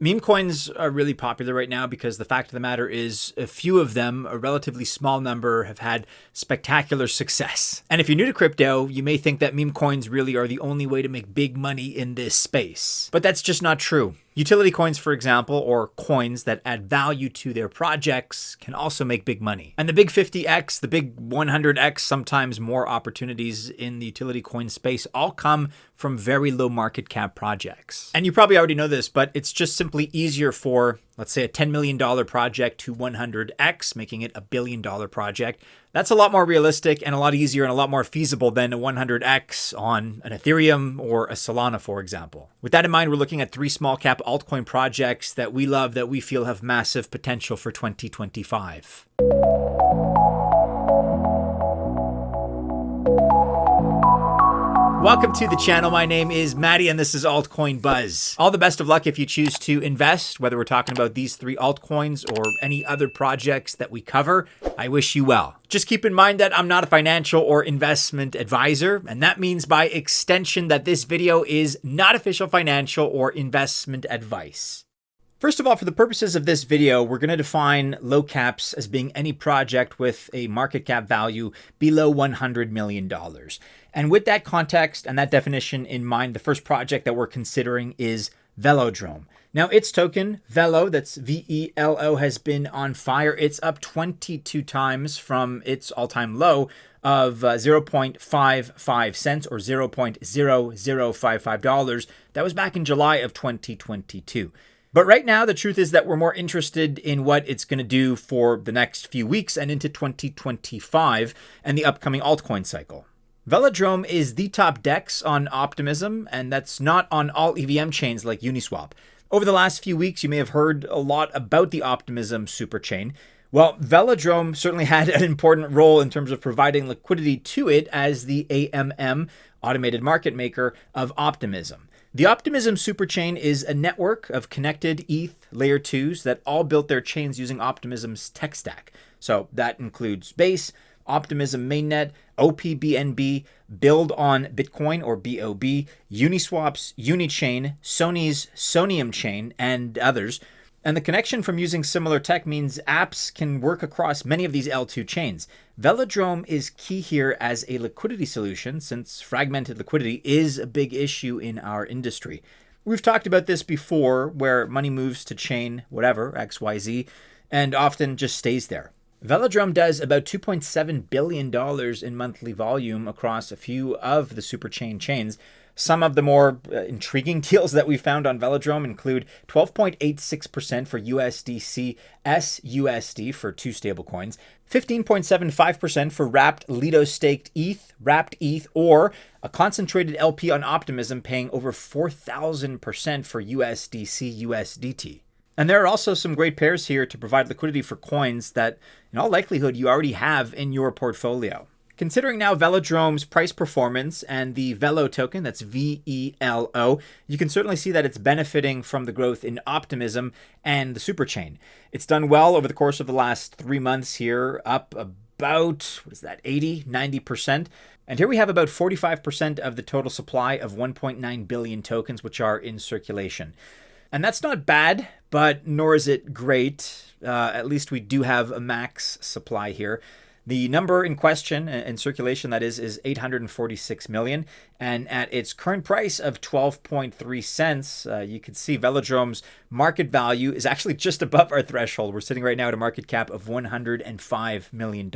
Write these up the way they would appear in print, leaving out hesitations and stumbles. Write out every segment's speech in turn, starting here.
Meme coins are really popular right now because the fact of the matter is a few of them, a relatively small number, have had spectacular success. And if you're new to crypto, you may think that meme coins really are the only way to make big money in this space. But that's just not true. Utility coins, for example, or coins that add value to their projects, can also make big money. And the big 50x, the big 100x, sometimes more opportunities in the utility coin space all come from very low market cap projects. And you probably already know this, but it's just simply easier for, let's say, a $10 million project to 100x, making it a $1 billion project. That's a lot more realistic and a lot easier and a lot more feasible than a 100x on an Ethereum or a Solana, for example. With that in mind, we're looking at 3 small cap altcoin projects that we love, that we feel have massive potential for 2025. Welcome to the channel. My name is Maddie and this is Altcoin Buzz. All the best of luck if you choose to invest, whether we're talking about these 3 altcoins or any other projects that we cover. I wish you well. Just keep in mind that I'm not a financial or investment advisor, and that means by extension that this video is not official financial or investment advice. First of all, for the purposes of this video, we're going to define low caps as being any project with a market cap value below $100 million. And with that context and that definition in mind, the first project that we're considering is Velodrome. Now, its token, Velo, that's VELO, has been on fire. It's up 22 times from its all-time low of 0.55 cents or $0.0055. That was back in July of 2022. But right now, the truth is that we're more interested in what it's going to do for the next few weeks and into 2025 and the upcoming altcoin cycle. Velodrome is the top DEX on Optimism, and that's not on all EVM chains like Uniswap. Over the last few weeks, you may have heard a lot about the Optimism superchain. Well, Velodrome certainly had an important role in terms of providing liquidity to it as the AMM, automated market maker, of Optimism. The Optimism superchain is a network of connected ETH layer 2s that all built their chains using Optimism's tech stack. So that includes Base, Optimism Mainnet, OPBNB, Build on Bitcoin or BOB, Uniswap's Unichain, Sony's Sonium chain, and others. And the connection from using similar tech means apps can work across many of these L2 chains. Velodrome is key here as a liquidity solution, since fragmented liquidity is a big issue in our industry. We've talked about this before, where money moves to chain whatever, XYZ, and often just stays there. Velodrome does about $2.7 billion in monthly volume across a few of the superchain chains. Some of the more intriguing deals that we found on Velodrome include 12.86% for USDC SUSD for 2 stablecoins, 15.75% for wrapped Lido staked ETH, wrapped ETH, or a concentrated LP on Optimism paying over 4,000% for USDC USDT. And there are also some great pairs here to provide liquidity for coins that, in all likelihood, you already have in your portfolio. Considering now Velodrome's price performance and the Velo token, that's VELO, you can certainly see that it's benefiting from the growth in Optimism and the superchain. It's done well over the course of the last 3 months here, up about, 80, 90%. And here we have about 45% of the total supply of 1.9 billion tokens, which are in circulation. And that's not bad, but nor is it great. At least we do have a max supply here. The number in question, in circulation that is 846 million. And at its current price of 12.3 cents, you can see Velodrome's market value is actually just above our threshold. We're sitting right now at a market cap of $105 million.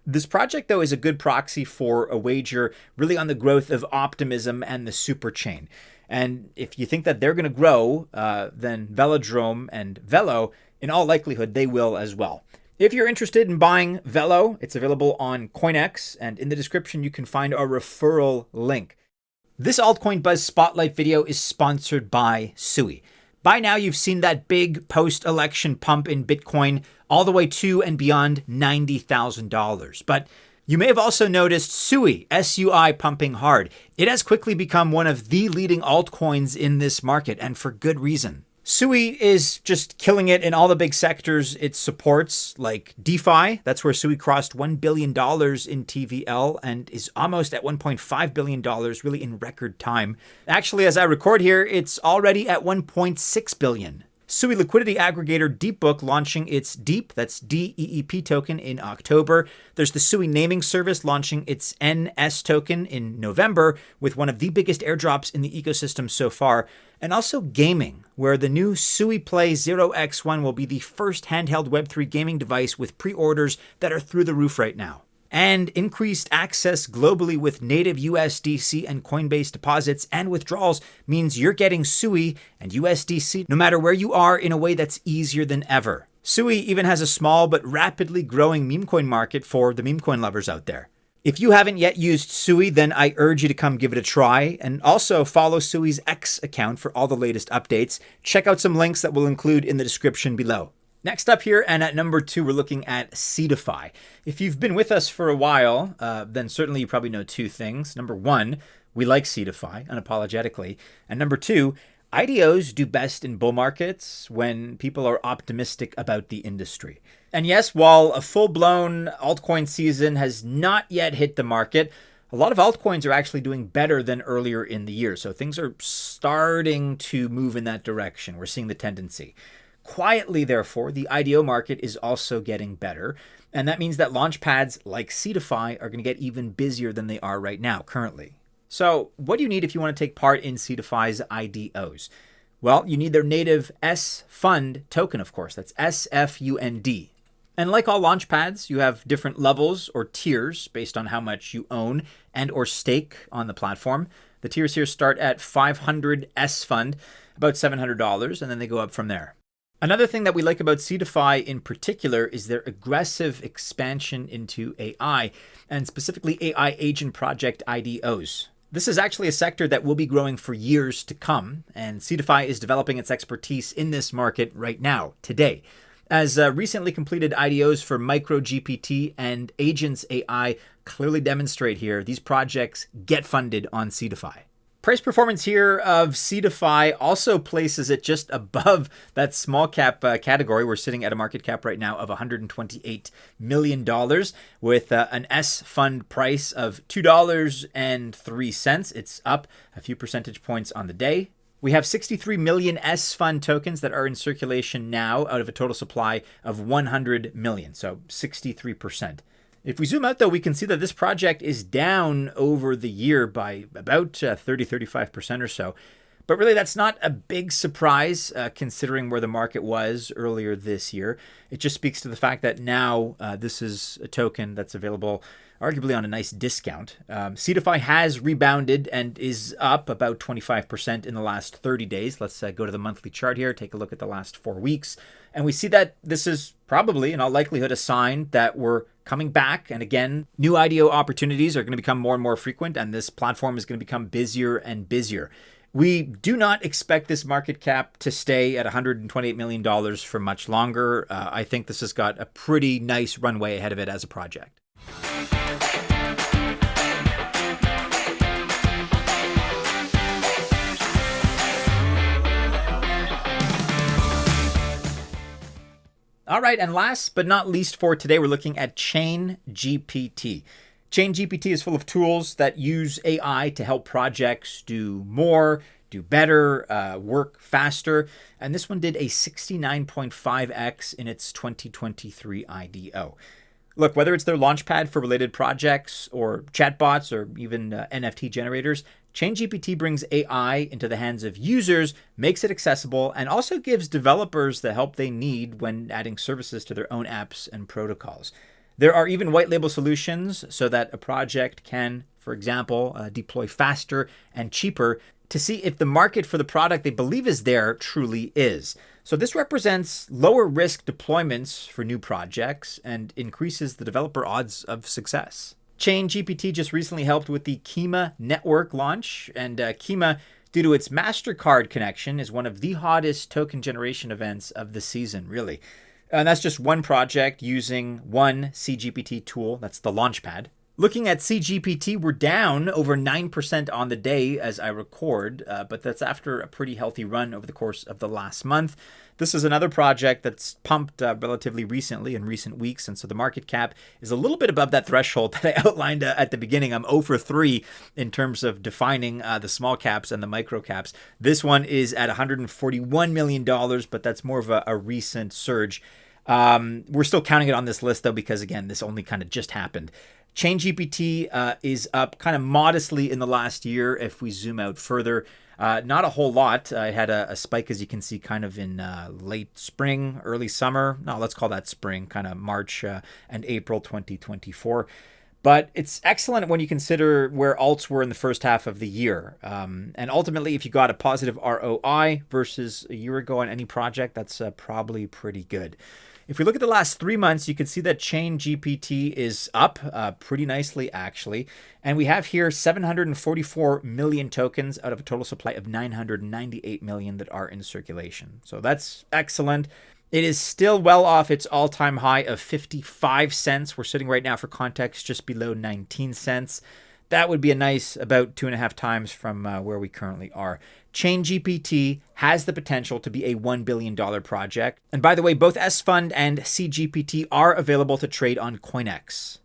This project, though, is a good proxy for a wager really on the growth of Optimism and the superchain. And if you think that they're going to grow, then Velodrome and Velo, in all likelihood, they will as well. If you're interested in buying Velo, it's available on CoinEx, and in the description, you can find a referral link. This Altcoin Buzz Spotlight video is sponsored by Sui. By now, you've seen that big post-election pump in Bitcoin all the way to and beyond $90,000. But you may have also noticed Sui, SUI, pumping hard. It has quickly become one of the leading altcoins in this market, and for good reason. Sui is just killing it in all the big sectors it supports, like DeFi. That's where Sui crossed $1 billion in TVL and is almost at $1.5 billion, really in record time. Actually, as I record here, it's already at $1.6 billion. Sui liquidity aggregator Deepbook launching its DEEP, that's DEEP token in October. There's the Sui naming service launching its NS token in November with one of the biggest airdrops in the ecosystem so far. And also gaming, where the new Sui Play 0x1 will be the first handheld Web3 gaming device with pre-orders that are through the roof right now. And increased access globally with native USDC and Coinbase deposits and withdrawals means you're getting Sui and USDC no matter where you are in a way that's easier than ever. Sui even has a small but rapidly growing memecoin market for the memecoin lovers out there. If you haven't yet used Sui, then I urge you to come give it a try, and also follow Sui's X account for all the latest updates. Check out some links that we'll include in the description below. Next up here, and at number 2, we're looking at Seedify. If you've been with us for a while, then certainly you probably know 2 things. Number 1, we like Seedify unapologetically. And number 2, IDOs do best in bull markets when people are optimistic about the industry. And yes, while a full-blown altcoin season has not yet hit the market, a lot of altcoins are actually doing better than earlier in the year. So things are starting to move in that direction. We're seeing the tendency. Quietly, therefore, the IDO market is also getting better, and that means that launch pads like Seedify are going to get even busier than they are right now currently. So what do you need if you want to take part in Seedify's IDOs? Well, you need their native SFUND token, of course. That's SFUND. And like all launch pads, you have different levels or tiers based on how much you own and or stake on the platform. The tiers here start at 500 SFUND, about $700, and then they go up from there. Another thing that we like about Seedify in particular is their aggressive expansion into AI, and specifically AI agent project IDOs. This is actually a sector that will be growing for years to come, and Seedify is developing its expertise in this market right now, today. As recently completed IDOs for MicroGPT and Agents AI clearly demonstrate here, these projects get funded on Seedify. Price performance here of Seedify also places it just above that small cap category. We're sitting at a market cap right now of $128 million with an SFUND price of $2.03. It's up a few percentage points on the day. We have 63 million SFUND tokens that are in circulation now out of a total supply of 100 million, so 63%. If we zoom out, though, we can see that this project is down over the year by about 30-35% or so. But really, that's not a big surprise considering where the market was earlier this year. It just speaks to the fact that now this is a token that's available arguably on a nice discount. Seedify has rebounded and is up about 25% in the last 30 days. Let's go to the monthly chart here, take a look at the last 4 weeks. And we see that this is probably, in all likelihood, a sign that we're coming back. And again, new IDO opportunities are going to become more and more frequent, and this platform is going to become busier and busier. We do not expect this market cap to stay at $128 million for much longer. I think this has got a pretty nice runway ahead of it as a project. All right, and last but not least for today, we're looking at ChainGPT. ChainGPT is full of tools that use AI to help projects do more, do better, work faster. And this one did a 69.5x in its 2023 IDO. Look, whether it's their launchpad for related projects or chatbots or even NFT generators, ChainGPT brings AI into the hands of users, makes it accessible, and also gives developers the help they need when adding services to their own apps and protocols. There are even white label solutions so that a project can, for example, deploy faster and cheaper to see if the market for the product they believe is there truly is. So this represents lower risk deployments for new projects and increases the developer odds of success. ChainGPT just recently helped with the Kima network launch, and Kima, due to its MasterCard connection, is one of the hottest token generation events of the season, really. And that's just one project using one CGPT tool, that's the Launchpad. Looking at CGPT, we're down over 9% on the day as I record, but that's after a pretty healthy run over the course of the last month. This is another project that's pumped relatively recently in recent weeks, and so the market cap is a little bit above that threshold that I outlined at the beginning. I'm 0 for 3 in terms of defining the small caps and the micro caps. This one is at $141 million, but that's more of a recent surge. We're still counting it on this list, though, because, again, this only kind of just happened. ChainGPT is up kind of modestly in the last year if we zoom out further. Not a whole lot. It had a spike, as you can see, kind of in late spring, early summer. No, let's call that spring, kind of March and April 2024. But it's excellent when you consider where alts were in the first half of the year. And ultimately, if you got a positive ROI versus a year ago on any project, that's probably pretty good. If we look at the last 3 months, you can see that ChainGPT is up pretty nicely, actually. And we have here 744 million tokens out of a total supply of 998 million that are in circulation. So that's excellent. It is still well off its all-time high of 55 cents. We're sitting right now, for context, just below 19 cents. That would be a nice about 2.5 times from where we currently are. ChainGPT has the potential to be a $1 billion project. And by the way, both SFUND and CGPT are available to trade on CoinEx.